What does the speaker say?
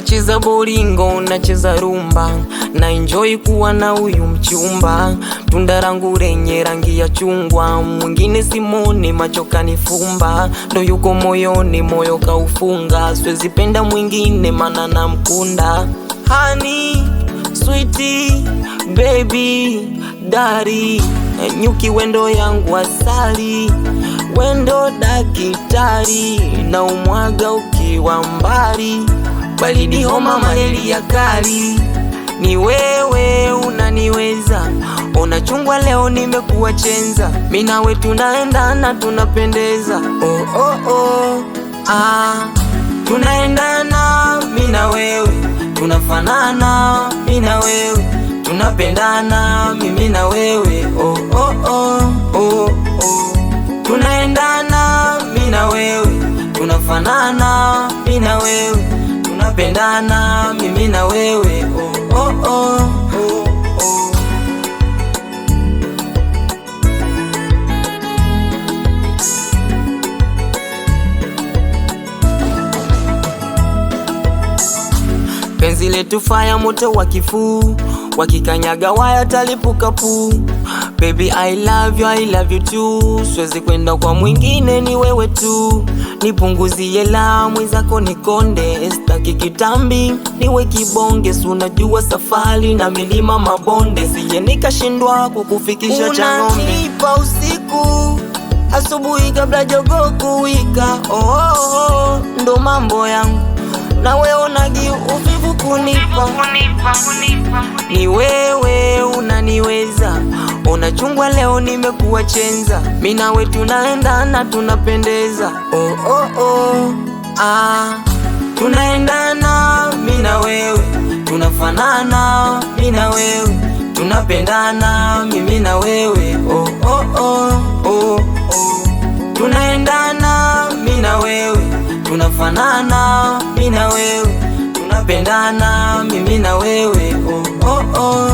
nacheza bolingo, nacheza rumba, na enjoy kuwa na huyu mchumba. Tunda rangu lenye rangi ya chungwa, mwingine simoni, macho kanifumba. Ndo yuko moyoni, moyo kaufunga, siwezi penda mwingine mana na mkunda. Honey, sweetie, baby, dari, nyuki wendo yangu asali, wendo dakitari, na umwaga ukiwa mbali, baridi homa malaria kali. Ni wewe unaniweza, unachungwa leo nimekuwa chenza. Mimi nawe tunaendana tunapendeza, oh oh oh, tunaendana mimi na wewe, tunafanana mimi na wewe, tunapendana mimi na wewe, oh oh oh, oh oh. Tunaendana mimi na wewe, tunafanana mimi na wewe, tunapendana mimi na wewe, oh oh oh, oh oh. Penzi letu fire moto wa kifuu, wakikanyaga waya talipuka puu. Baby I love you too, siwezi kwenda kwa mwingine, ni wewe tu. Nipunguzie la mwenzako nikonde, staki kitambi niwe kibonge. Unajua safari na milima mabonde, sije nikashindwa kukufikisha Chang'ombe. Unanipa usiku asubuhi kabla jogoo kuwika, oh oh oh, ndo mambo yangu na wewe unagi uvivu kunipa. Ni wewe unaniweza, unachungwa leo nimekuwa chenza. Mimi nawe tunaendana tunapendeza, oh oh oh, tunaendana mimi na wewe, tunafanana mimi na wewe, tunapendana mimi na wewe, oh oh oh, oh oh. Tunaendana mimi na wewe, tunafanana mimi na wewe, tunapendana mimi na wewe, oh oh oh.